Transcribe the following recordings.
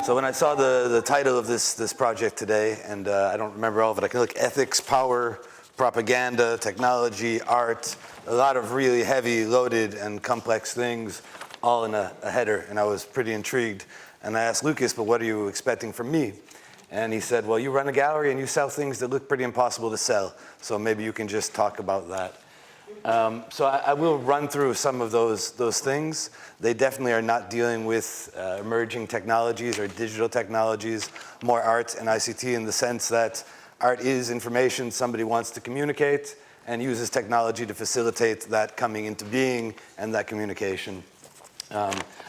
So when I saw the title of this project today, and I don't remember all of it, I can look ethics, power, propaganda, technology, art, a lot of really heavy, loaded, and complex things all in a header, and I was pretty intrigued. And I asked Lucas, but what are you expecting from me? And he said, well, you run a gallery and you sell things that look pretty impossible to sell, so maybe you can just talk about that. So I will run through some of those things. They definitely are not dealing with emerging technologies or digital technologies, more art and ICT in the sense that art is information somebody wants to communicate and uses technology to facilitate that coming into being and that communication.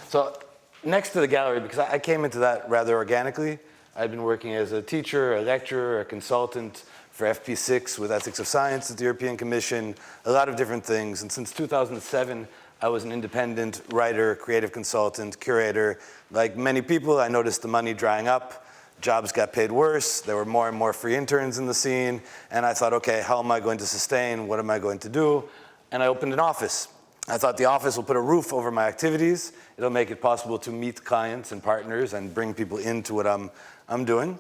So next to the gallery, because I came into that rather organically, I'd been working as a teacher, a lecturer, a consultant for FP6 with Ethics of Science at the European Commission, a lot of different things. And since 2007, I was an independent writer, creative consultant, curator. Like many people, I noticed the money drying up. Jobs got paid worse. There were more and more free interns in the scene. And I thought, okay, how am I going to sustain? What am I going to do? And I opened an office. I thought the office will put a roof over my activities. It'll make it possible to meet clients and partners and bring people into what I'm doing.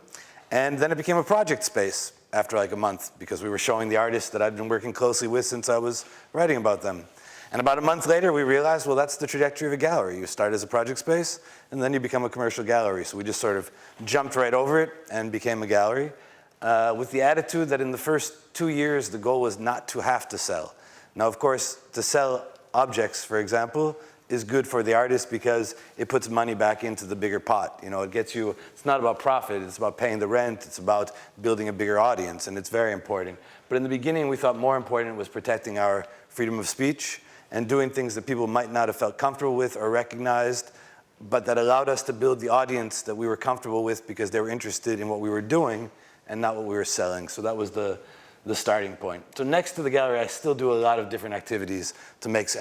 And then it became a project space after like a month because we were showing the artists that I'd been working closely with since I was writing about them. And about a month later, we realized, well, that's the trajectory of a gallery. You start as a project space, and then you become a commercial gallery. So we just sort of jumped right over it and became a gallery with the attitude that in the first 2 years, the goal was not to have to sell. Now, of course, to sell objects, for example, is good for the artist because it puts money back into the bigger pot. You know, it gets you, it's not about profit, it's about paying the rent, it's about building a bigger audience, and it's very important. But in the beginning, we thought more important was protecting our freedom of speech and doing things that people might not have felt comfortable with or recognized, but that allowed us to build the audience that we were comfortable with because they were interested in what we were doing and not what we were selling. So that was the starting point. So next to the gallery, I still do a lot of different activities to make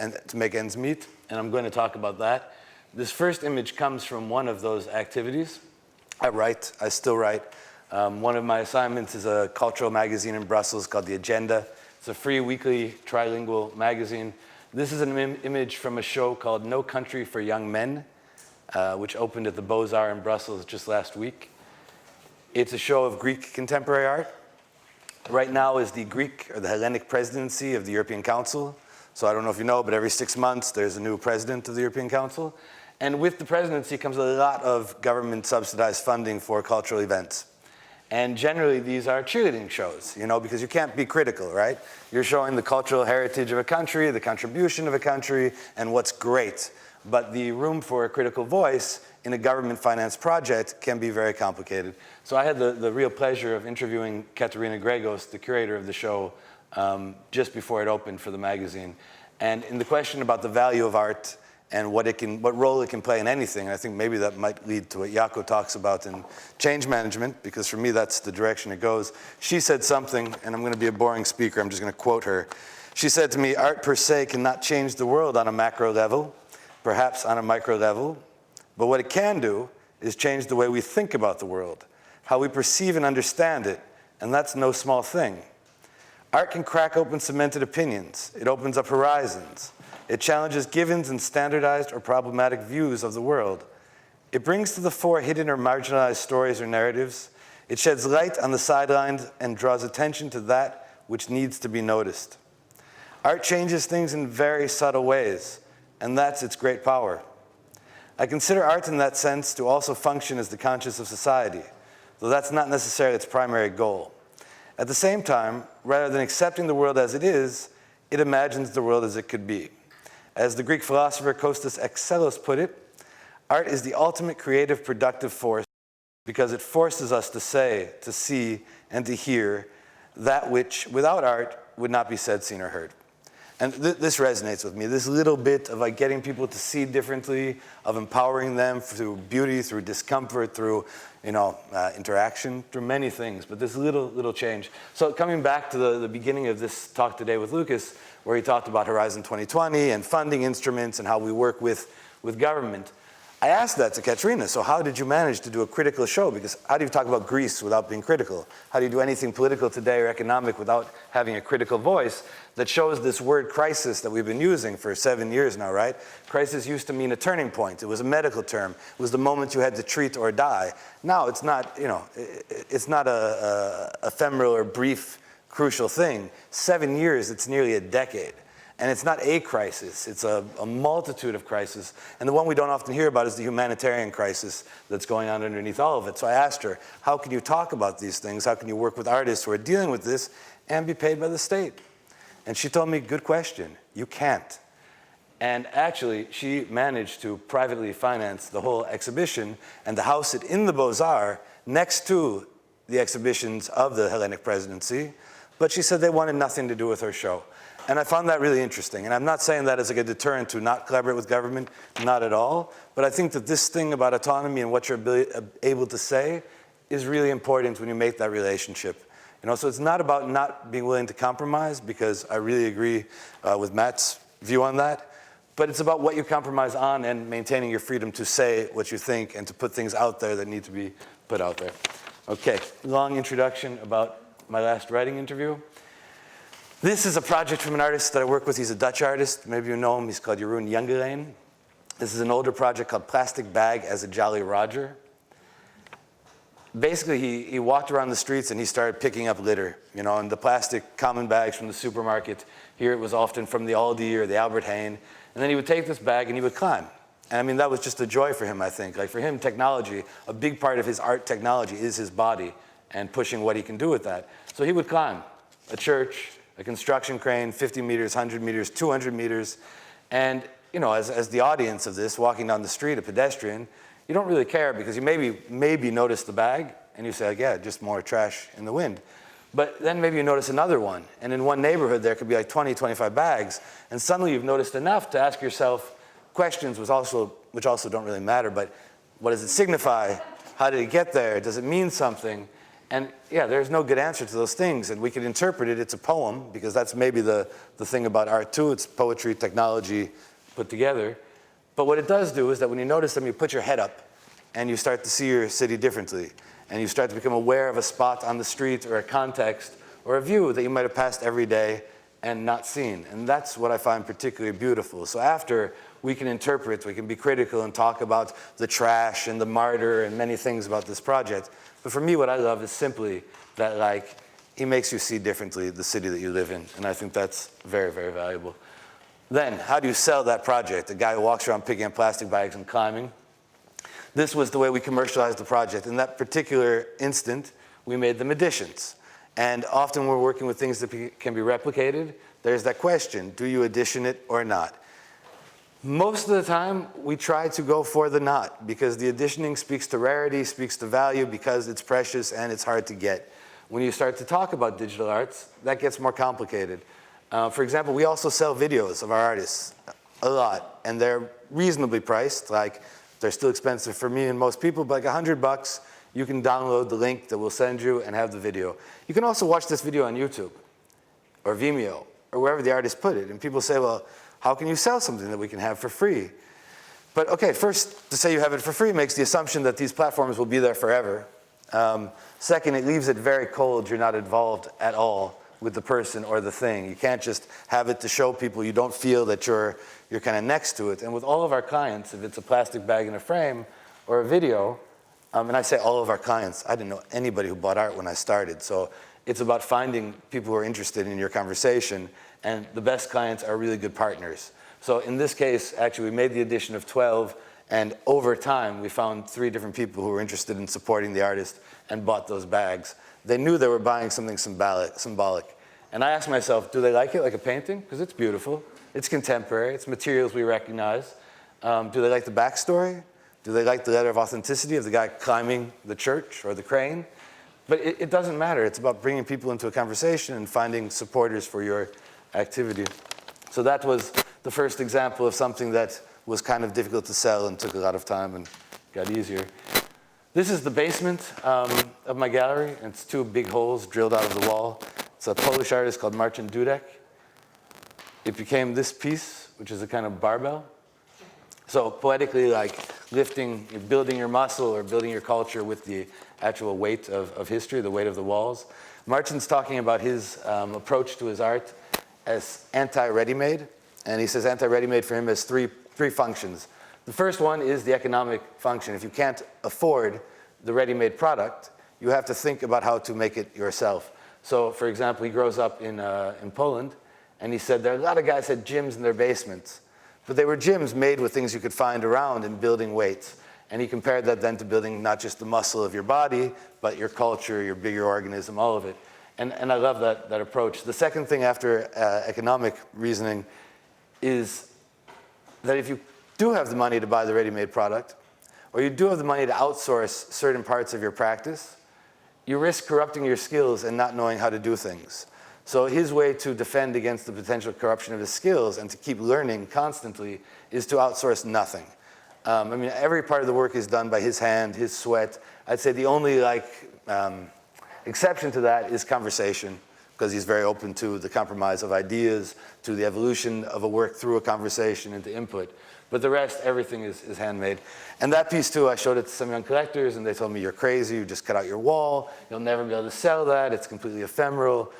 ends meet, and I'm going to talk about that. This first image comes from one of those activities. I still write. One of my assignments is a cultural magazine in Brussels called The Agenda. It's a free weekly trilingual magazine. This is an image from a show called No Country for Young Men, which opened at the Beaux-Arts in Brussels just last week. It's a show of Greek contemporary art. Right now is the Greek or the Hellenic presidency of the European Council. So I don't know if you know, but every 6 months there's a new president of the European Council. And with the presidency comes a lot of government subsidized funding for cultural events. And generally these are cheerleading shows, you know, because you can't be critical, right? You're showing the cultural heritage of a country, the contribution of a country, and what's great. But the room for a critical voice in a government-financed project can be very complicated. So I had the real pleasure of interviewing Katerina Gregos, the curator of the show, just before it opened for the magazine. And in the question about the value of art and what role it can play in anything, I think maybe that might lead to what Jaco talks about in change management, because for me that's the direction it goes. She said something, and I'm going to be a boring speaker, I'm just going to quote her. She said to me, art per se cannot change the world on a macro level, perhaps on a micro level, but what it can do is change the way we think about the world, how we perceive and understand it, and that's no small thing. Art can crack open cemented opinions. It opens up horizons. It challenges given and standardized or problematic views of the world. It brings to the fore hidden or marginalized stories or narratives. It sheds light on the sidelines and draws attention to that which needs to be noticed. Art changes things in very subtle ways, and that's its great power. I consider art in that sense to also function as the conscience of society, though that's not necessarily its primary goal. At the same time, rather than accepting the world as it is, it imagines the world as it could be. As the Greek philosopher Kostas Exelos put it, art is the ultimate creative productive force because it forces us to say, to see, and to hear that which, without art, would not be said, seen, or heard. And this resonates with me, this little bit of like getting people to see differently, of empowering them through beauty, through discomfort, through interaction, through many things, but this little change. So coming back to the beginning of this talk today with Lucas, where he talked about Horizon 2020 and funding instruments and how we work with government, I asked that to Katrina, so how did you manage to do a critical show? Because how do you talk about Greece without being critical? How do you do anything political today or economic without having a critical voice that shows this word crisis that we've been using for 7 years now, right? Crisis used to mean a turning point. It was a medical term. It was the moment you had to treat or die. Now it's not, it's not a ephemeral or brief crucial thing. 7 years, it's nearly a decade. And it's not a crisis, it's a multitude of crises. And the one we don't often hear about is the humanitarian crisis that's going on underneath all of it. So I asked her, how can you talk about these things? How can you work with artists who are dealing with this and be paid by the state? And she told me, good question, you can't. And actually, she managed to privately finance the whole exhibition and to house it in the Beaux-Arts next to the exhibitions of the Hellenic presidency. But she said they wanted nothing to do with her show. And I found that really interesting. And I'm not saying that as like a deterrent to not collaborate with government, not at all. But I think that this thing about autonomy and what you're able to say is really important when you make that relationship. So it's not about not being willing to compromise, because I really agree with Matt's view on that. But it's about what you compromise on and maintaining your freedom to say what you think and to put things out there that need to be put out there. Okay, long introduction about my last writing interview. This is a project from an artist that I work with. He's a Dutch artist. Maybe you know him. He's called Jeroen Jongeleen. This is an older project called Plastic Bag as a Jolly Roger. Basically, he walked around the streets and he started picking up litter, and the plastic common bags from the supermarket. Here it was often from the Aldi or the Albert Heijn. And then he would take this bag and he would climb. And I mean, that was just a joy for him, I think. Like for him, technology, a big part of his art technology is his body and pushing what he can do with that. So he would climb a church, a construction crane, 50 meters, 100 meters, 200 meters. And, as the audience of this, walking down the street, a pedestrian, you don't really care because you maybe notice the bag and you say, like, yeah, just more trash in the wind. But then maybe you notice another one. And in one neighborhood, there could be like 20, 25 bags. And suddenly you've noticed enough to ask yourself questions which also don't really matter. But what does it signify? How did it get there? Does it mean something? And yeah, there's no good answer to those things. And we could interpret it, it's a poem, because that's maybe the thing about art too. It's poetry, technology put together. But what it does do is that when you notice them, you put your head up and you start to see your city differently. And you start to become aware of a spot on the street or a context or a view that you might have passed every day and not seen. And that's what I find particularly beautiful. So after we can interpret, we can be critical and talk about the trash and the martyr and many things about this project. But for me, what I love is simply that, like, he makes you see differently the city that you live in. And I think that's very, very valuable. Then, how do you sell that project? A guy who walks around picking up plastic bags and climbing. This was the way we commercialized the project. In that particular instant, we made them editions. And often we're working with things that can be replicated. There's that question, do you edition it or not? Most of the time, we try to go for the not, because the editioning speaks to rarity, speaks to value, because it's precious and it's hard to get. When you start to talk about digital arts, that gets more complicated. For example, we also sell videos of our artists, a lot, and they're reasonably priced. Like, they're still expensive for me and most people, but like $100, you can download the link that we'll send you and have the video. You can also watch this video on YouTube or Vimeo or wherever the artist put it. And people say, well, how can you sell something that we can have for free? But okay, first, to say you have it for free makes the assumption that these platforms will be there forever. Second, it leaves it very cold. You're not involved at all with the person or the thing. You can't just have it to show people. You don't feel that you're kind of next to it. And with all of our clients, if it's a plastic bag in a frame or a video, and I say all of our clients, I didn't know anybody who bought art when I started. So it's about finding people who are interested in your conversation, and the best clients are really good partners. So in this case, actually, we made the edition of 12, and over time, we found 3 different people who were interested in supporting the artist and bought those bags. They knew they were buying something symbolic. And I asked myself, do they like it like a painting? Because it's beautiful. It's contemporary. It's materials we recognize. Do they like the backstory? Do they like the letter of authenticity of the guy climbing the church or the crane? But it doesn't matter. It's about bringing people into a conversation and finding supporters for your activity. So that was the first example of something that was kind of difficult to sell and took a lot of time and got easier. This is the basement of my gallery, and it's 2 big holes drilled out of the wall. It's a Polish artist called Marcin Dudek. It became this piece, which is a kind of barbell. So poetically, like building your muscle or building your culture with the actual weight of history, the weight of the walls. Martin's talking about his approach to his art as anti-ready-made, and he says anti-ready-made for him has three functions. The first one is the economic function. If you can't afford the ready-made product, you have to think about how to make it yourself. So, for example, he grows up in Poland, and he said there are a lot of guys had gyms in their basements, but they were gyms made with things you could find around and building weights. And he compared that then to building not just the muscle of your body, but your culture, your bigger organism, all of it. And I love that approach. The second thing after economic reasoning is that if you do have the money to buy the ready-made product, or you do have the money to outsource certain parts of your practice, you risk corrupting your skills and not knowing how to do things. So his way to defend against the potential corruption of his skills and to keep learning constantly is to outsource nothing. I mean, every part of the work is done by his hand, his sweat. I'd say the only exception to that is conversation, because he's very open to the compromise of ideas, to the evolution of a work through a conversation into input. But the rest, everything is handmade. And that piece too, I showed it to some young collectors and they told me, you're crazy, you just cut out your wall, you'll never be able to sell that, it's completely ephemeral.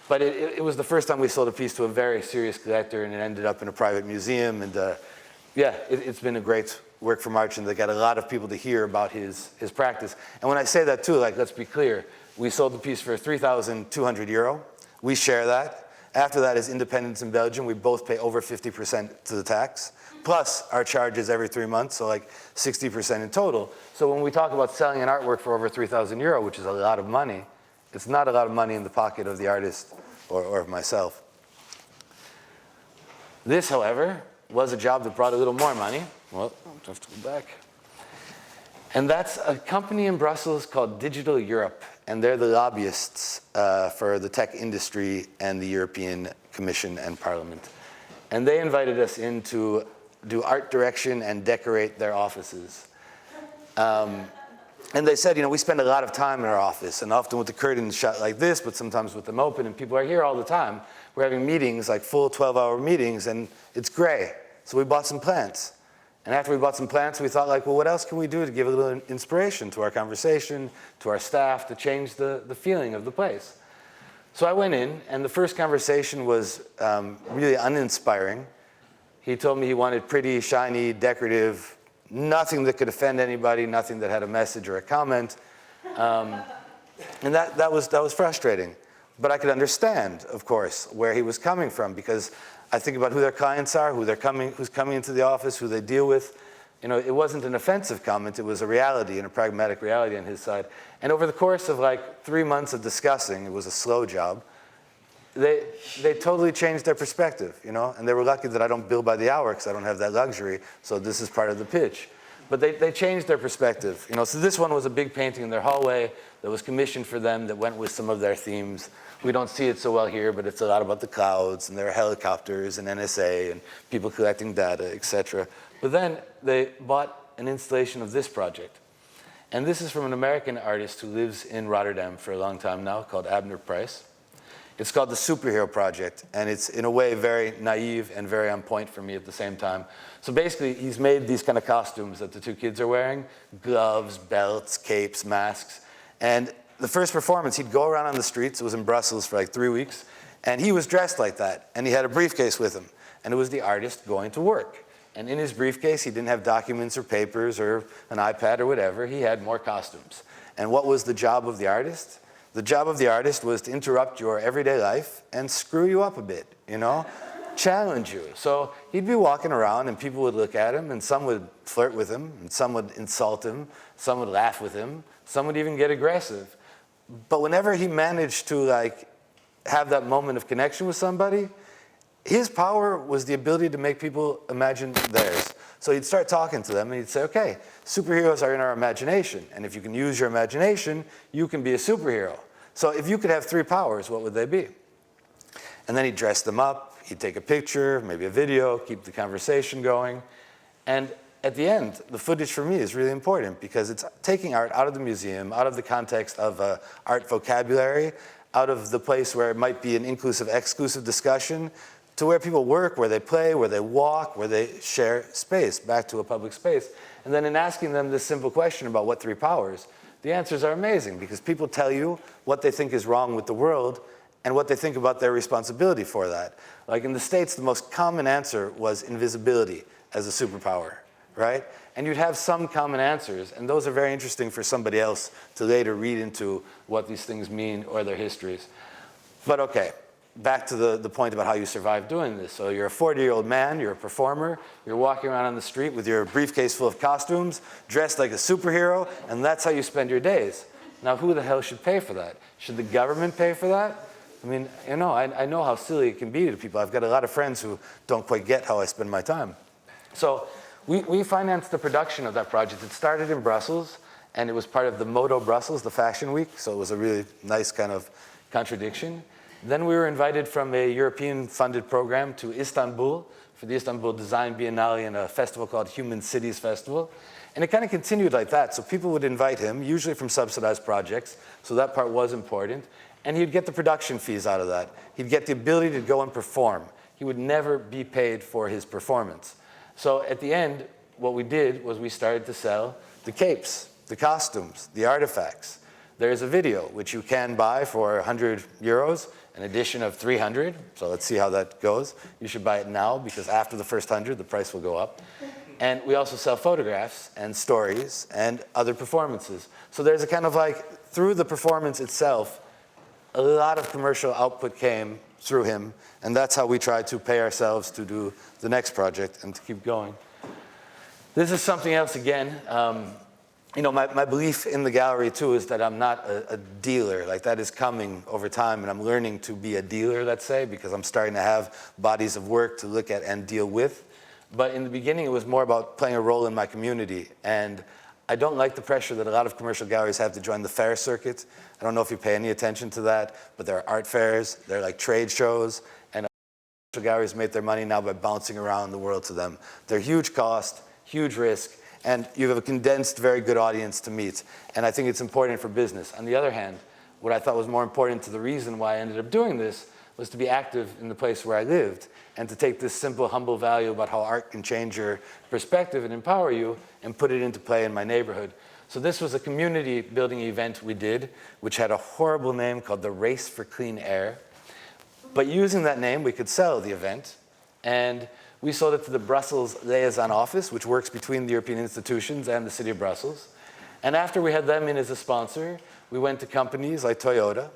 But it was the first time we sold a piece to a very serious collector and it ended up in a private museum. And yeah, it's been a great work for Martin that got a lot of people to hear about his practice. And when I say that too, like, let's be clear, we sold the piece for €3,200. We share that. After that is independence in Belgium. We both pay over 50% to the tax, plus our charges every 3 months, so like 60% in total. So when we talk about selling an artwork for over €3,000, which is a lot of money, it's not a lot of money in the pocket of the artist or of myself. This, however, was a job that brought a little more money. Well, I have to go back. And that's a company in Brussels called Digital Europe, and they're the lobbyists for the tech industry and the European Commission and Parliament. And they invited us in to do art direction and decorate their offices. And they said, you know, we spend a lot of time in our office, and often with the curtains shut like this, but sometimes with them open, and people are here all the time. We're having meetings, like full 12-hour meetings, and it's gray. So we bought some plants. And after we bought some plants, we thought, like, well, what else can we do to give a little inspiration to our conversation, to our staff, to change the feeling of the place? So I went in, and the first conversation was really uninspiring. He told me he wanted pretty, shiny, decorative, nothing that could offend anybody, nothing that had a message or a comment. And that was frustrating. But I could understand, of course, where he was coming from, because I think about who their clients are, who's coming into the office, who they deal with. You know, it wasn't an offensive comment, it was a reality and a pragmatic reality on his side. And over the course of like 3 months of discussing, it was a slow job, they totally changed their perspective, you know? And they were lucky that I don't bill by the hour because I don't have that luxury, so this is part of the pitch. But they changed their perspective, you know? So this one was a big painting in their hallway that was commissioned for them that went with some of their themes. We don't see it so well here, but it's a lot about the clouds, and there are helicopters and NSA and people collecting data, etc. But then they bought an installation of this project. And this is from an American artist who lives in Rotterdam for a long time now, called Abner Price. It's called the Superhero Project, and it's in a way very naive and very on point for me at the same time. So basically, he's made these kind of costumes that the two kids are wearing, gloves, belts, capes, masks. And the first performance, he'd go around on the streets, it was in Brussels for like 3 weeks, and he was dressed like that, and he had a briefcase with him, and it was the artist going to work. And in his briefcase, he didn't have documents or papers or an iPad or whatever, he had more costumes. And what was the job of the artist? The job of the artist was to interrupt your everyday life and screw you up a bit, you know? Challenge you. So he'd be walking around and people would look at him and some would flirt with him and some would insult him, some would laugh with him, some would even get aggressive. But whenever he managed to like have that moment of connection with somebody, his power was the ability to make people imagine theirs. So he'd start talking to them and he'd say, okay, superheroes are in our imagination. And if you can use your imagination, you can be a superhero. So if you could have 3 powers, what would they be? And then he'd dress them up, he'd take a picture, maybe a video, keep the conversation going. And at the end, the footage for me is really important because it's taking art out of the museum, out of the context of art vocabulary, out of the place where it might be an inclusive, exclusive discussion, to where people work, where they play, where they walk, where they share space, back to a public space. And then in asking them this simple question about what 3 powers, the answers are amazing because people tell you what they think is wrong with the world and what they think about their responsibility for that. Like in the States, the most common answer was invisibility as a superpower, right? And you'd have some common answers, and those are very interesting for somebody else to later read into what these things mean or their histories. But okay, back to the point about how you survive doing this. So you're a 40-year-old man, you're a performer, you're walking around on the street with your briefcase full of costumes, dressed like a superhero, and that's how you spend your days. Now, who the hell should pay for that? Should the government pay for that? I mean, you know, I know how silly it can be to people. I've got a lot of friends who don't quite get how I spend my time. So we financed the production of that project. It started in Brussels, and it was part of the Modo Brussels, the Fashion Week, so it was a really nice kind of contradiction. Then we were invited from a European-funded program to Istanbul for the Istanbul Design Biennale and a festival called Human Cities Festival. And it kind of continued like that. So people would invite him, usually from subsidized projects, so that part was important. And he'd get the production fees out of that. He'd get the ability to go and perform. He would never be paid for his performance. So at the end, what we did was we started to sell the capes, the costumes, the artifacts. There's a video, which you can buy for 100 euros, an edition of 300. So let's see how that goes. You should buy it now, because after the first 100, the price will go up. And we also sell photographs and stories and other performances. So there's a kind of like, through the performance itself, a lot of commercial output came through him, and that's how we try to pay ourselves to do the next project and to keep going. This is something else again. You know, my belief in the gallery too is that I'm not a dealer. Like, that is coming over time, and I'm learning to be a dealer, let's say, because I'm starting to have bodies of work to look at and deal with. But in the beginning, it was more about playing a role in my community. And I don't like the pressure that a lot of commercial galleries have to join the fair circuit. I don't know if you pay any attention to that, but there are art fairs, there are like trade shows, and commercial galleries make their money now by bouncing around the world to them. They're huge cost, huge risk, and you have a condensed, very good audience to meet. And I think it's important for business. On the other hand, what I thought was more important to the reason why I ended up doing this was to be active in the place where I lived and to take this simple, humble value about how art can change your perspective and empower you and put it into play in my neighborhood. So this was a community building event we did, which had a horrible name called the Race for Clean Air. But using that name, we could sell the event. And we sold it to the Brussels Liaison Office, which works between the European institutions and the city of Brussels. And after we had them in as a sponsor, we went to companies like Toyota,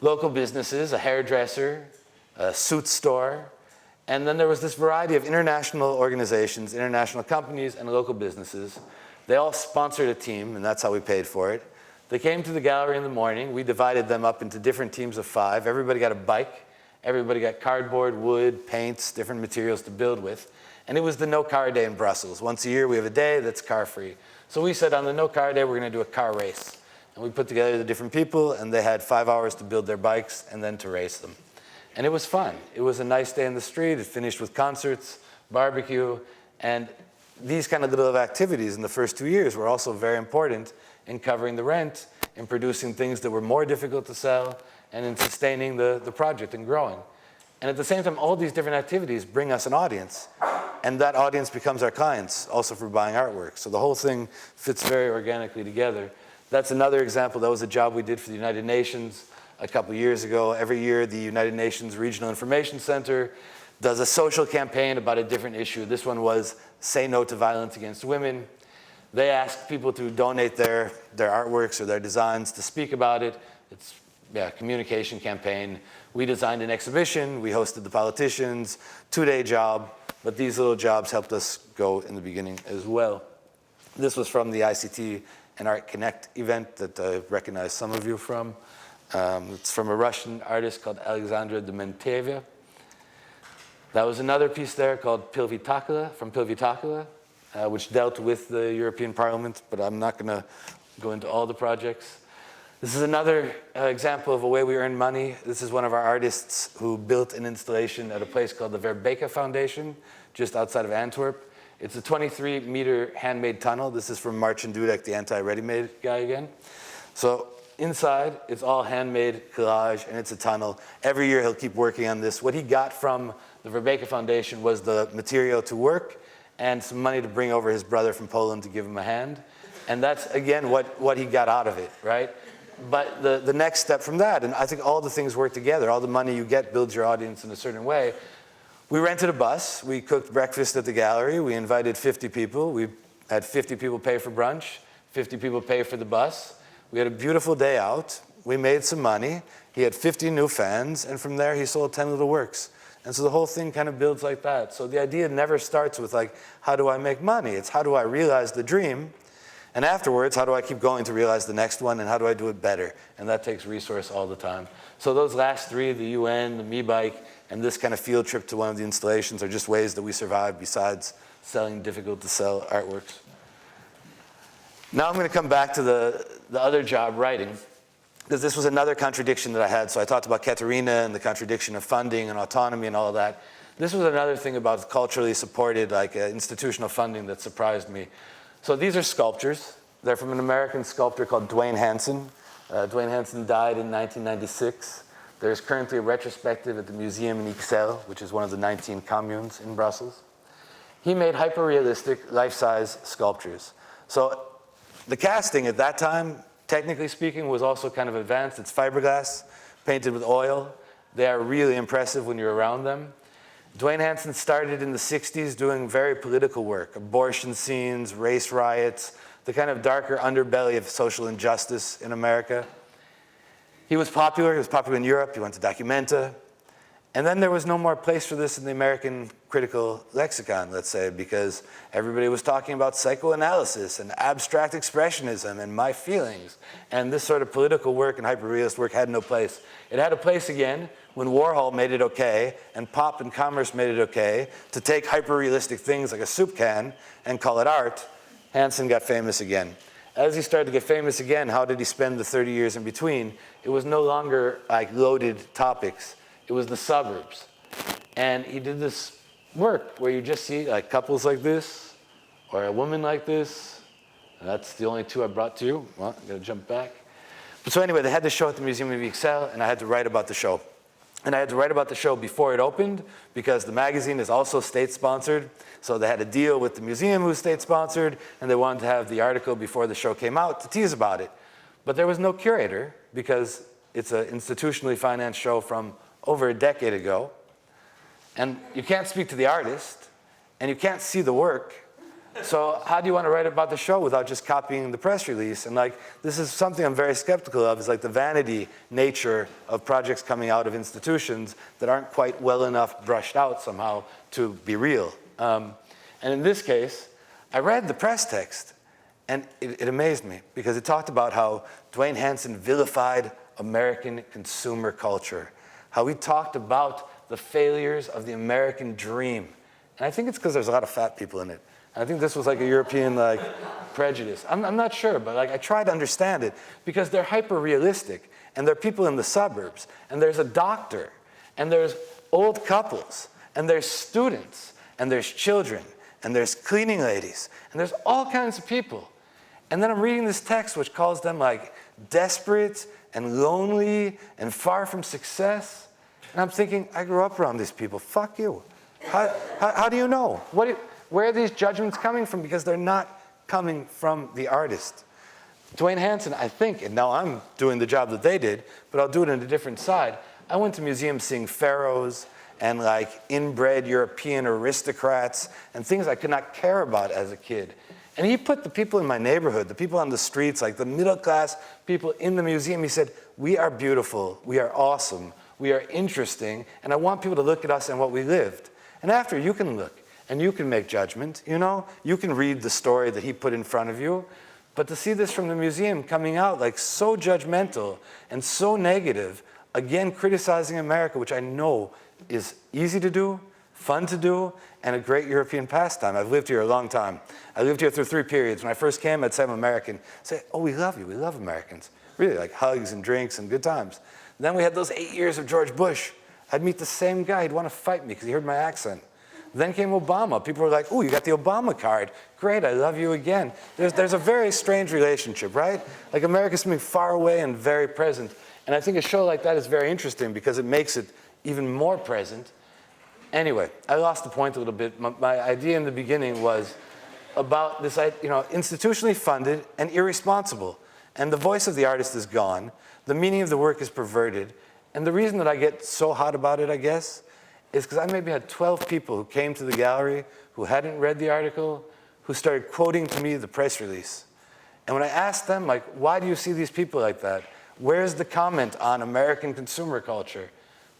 local businesses, a hairdresser, a suit store, and then there was this variety of international organizations, international companies, and local businesses. They all sponsored a team, and that's how we paid for it. They came to the gallery in the morning. We divided them up into different teams of 5. Everybody got a bike. Everybody got cardboard, wood, paints, different materials to build with. And it was the No Car Day in Brussels. Once a year, we have a day that's car-free. So we said on the No Car Day, we're going to do a car race. And we put together the different people, and they had 5 hours to build their bikes and then to race them. And it was fun. It was a nice day in the street. It finished with concerts, barbecue, and these kind of little activities in the first 2 years were also very important in covering the rent, in producing things that were more difficult to sell, and in sustaining the project and growing. And at the same time, all these different activities bring us an audience, and that audience becomes our clients, also for buying artwork. So the whole thing fits very organically together. That's another example. That was a job we did for the United Nations a couple years ago. Every year, the United Nations Regional Information Center does a social campaign about a different issue. This one was Say No to Violence Against Women. They ask people to donate their artworks or their designs to speak about it. It's a communication campaign. We designed an exhibition. We hosted the politicians. 2-day job. But these little jobs helped us go in the beginning as well. This was from the ICT and Art Connect event that I recognize some of you from. It's from a Russian artist called Alexandra Dementeva. That was another piece there called Pilvitakula, from Pilvitakula, which dealt with the European Parliament, but I'm not going to go into all the projects. This is another example of a way we earn money. This is one of our artists who built an installation at a place called the Verbeke Foundation, just outside of Antwerp. It's a 23-meter handmade tunnel. This is from Marcin Dudek, the anti-ready-made guy again. So inside, it's all handmade collage, and it's a tunnel. Every year he'll keep working on this. What he got from the Verbeke Foundation was the material to work and some money to bring over his brother from Poland to give him a hand. And that's, again, what he got out of it, right? But the next step from that, and I think all the things work together, all the money you get builds your audience in a certain way. We rented a bus, we cooked breakfast at the gallery, we invited 50 people, we had 50 people pay for brunch, 50 people pay for the bus. We had a beautiful day out, we made some money, he had 50 new fans, and from there he sold 10 little works. And so the whole thing kind of builds like that. So the idea never starts with like, how do I make money? It's how do I realize the dream? And afterwards, how do I keep going to realize the next one, and how do I do it better? And that takes resource all the time. So those last three, the UN, the Me Bike, and this kind of field trip to one of the installations are just ways that we survive besides selling difficult to sell artworks. Now I'm going to come back to the other job, writing, because this was another contradiction that I had. So I talked about Katerina and the contradiction of funding and autonomy and all of that. This was another thing about culturally supported, like institutional funding that surprised me. So these are sculptures. They're from an American sculptor called Dwayne Hanson. Dwayne Hanson died in 1996. There's currently a retrospective at the museum in Ixelles, which is one of the 19 communes in Brussels. He made hyper-realistic, life-size sculptures. So the casting at that time, technically speaking, was also kind of advanced. It's fiberglass, painted with oil. They are really impressive when you're around them. Dwayne Hanson started in the 60s doing very political work, abortion scenes, race riots, the kind of darker underbelly of social injustice in America. He was popular in Europe, he went to Documenta. And then there was no more place for this in the American critical lexicon, let's say, because everybody was talking about psychoanalysis and abstract expressionism and my feelings. And this sort of political work and hyperrealist work had no place. It had a place again when Warhol made it okay and pop and commerce made it okay to take hyperrealistic things like a soup can and call it art. Hanson got famous again. As he started to get famous again, how did he spend the 30 years in between? It was no longer like loaded topics. It was the suburbs. And he did this work where you just see like couples like this or a woman like this. And that's the only two I brought to you. Well, I'm going to jump back. But so anyway, they had the show at the Museum of Ixelles, and I had to write about the show. And I had to write about the show before it opened because the magazine is also state-sponsored. So they had a deal with the museum who was state-sponsored, and they wanted to have the article before the show came out to tease about it. But there was no curator because it's an institutionally financed show from over a decade ago. And you can't speak to the artist, and you can't see the work. So how do you want to write about the show without just copying the press release? And like, this is something I'm very skeptical of, is like the vanity nature of projects coming out of institutions that aren't quite well enough brushed out somehow to be real. And in this case, I read the press text, and it amazed me because it talked about how Dwayne Hanson vilified American consumer culture, how he talked about the failures of the American dream. And I think it's because there's a lot of fat people in it. I think this was like a European like prejudice. I'm not sure, but like I try to understand it because they're hyper realistic, and there are people in the suburbs, and there's a doctor, and there's old couples, and there's students, and there's children, and there's cleaning ladies, and there's all kinds of people. And then I'm reading this text which calls them like desperate and lonely and far from success, and I'm thinking, I grew up around these people. Fuck you. How do you know? Where are these judgments coming from? Because they're not coming from the artist. Dwayne Hanson, I think, and now I'm doing the job that they did, but I'll do it on a different side. I went to museums seeing pharaohs and like inbred European aristocrats and things I could not care about as a kid. And he put the people in my neighborhood, the people on the streets, like the middle class people in the museum, he said, we are beautiful, we are awesome, we are interesting, and I want people to look at us and what we lived. And after, you can look. And you can make judgment, you know? You can read the story that he put in front of you. But to see this from the museum coming out like so judgmental and so negative, again, criticizing America, which I know is easy to do, fun to do, and a great European pastime. I've lived here a long time. I lived here through 3 periods. When I first came, I'd say I'm American. I'd say, oh, we love you, we love Americans. Really, like hugs and drinks and good times. And then we had those 8 years of George Bush. I'd meet the same guy, he'd want to fight me because he heard my accent. Then came Obama. People were like, ooh, you got the Obama card. Great, I love you again. There's a very strange relationship, right? Like America's something far away and very present. And I think a show like that is very interesting because it makes it even more present. Anyway, I lost the point a little bit. My idea in the beginning was about this, institutionally funded and irresponsible. And the voice of the artist is gone. The meaning of the work is perverted. And the reason that I get so hot about it, I guess, is because I maybe had 12 people who came to the gallery who hadn't read the article, who started quoting to me the press release. And when I asked them, like, why do you see these people like that? Where's the comment on American consumer culture?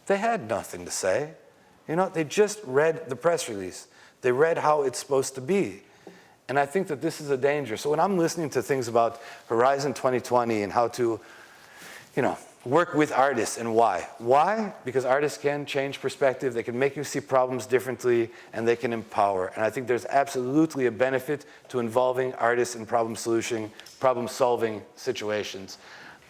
They had nothing to say. They just read the press release. They read how it's supposed to be. And I think that this is a danger. So when I'm listening to things about Horizon 2020 and how to, work with artists and why. Why? Because artists can change perspective, they can make you see problems differently, and they can empower. And I think there's absolutely a benefit to involving artists in problem-solving situations.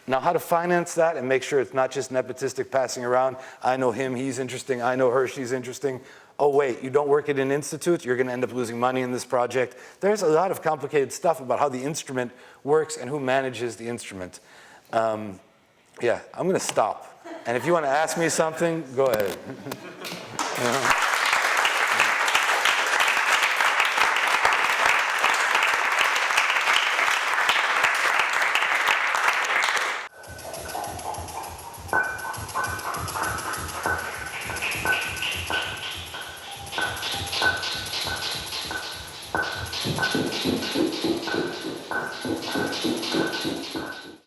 Now, how to finance that and make sure it's not just nepotistic passing around, I know him, he's interesting, I know her, she's interesting. Oh wait, you don't work at an institute, you're gonna end up losing money in this project. There's a lot of complicated stuff about how the instrument works and who manages the instrument. Yeah, I'm gonna stop. And if you wanna ask me something, go ahead.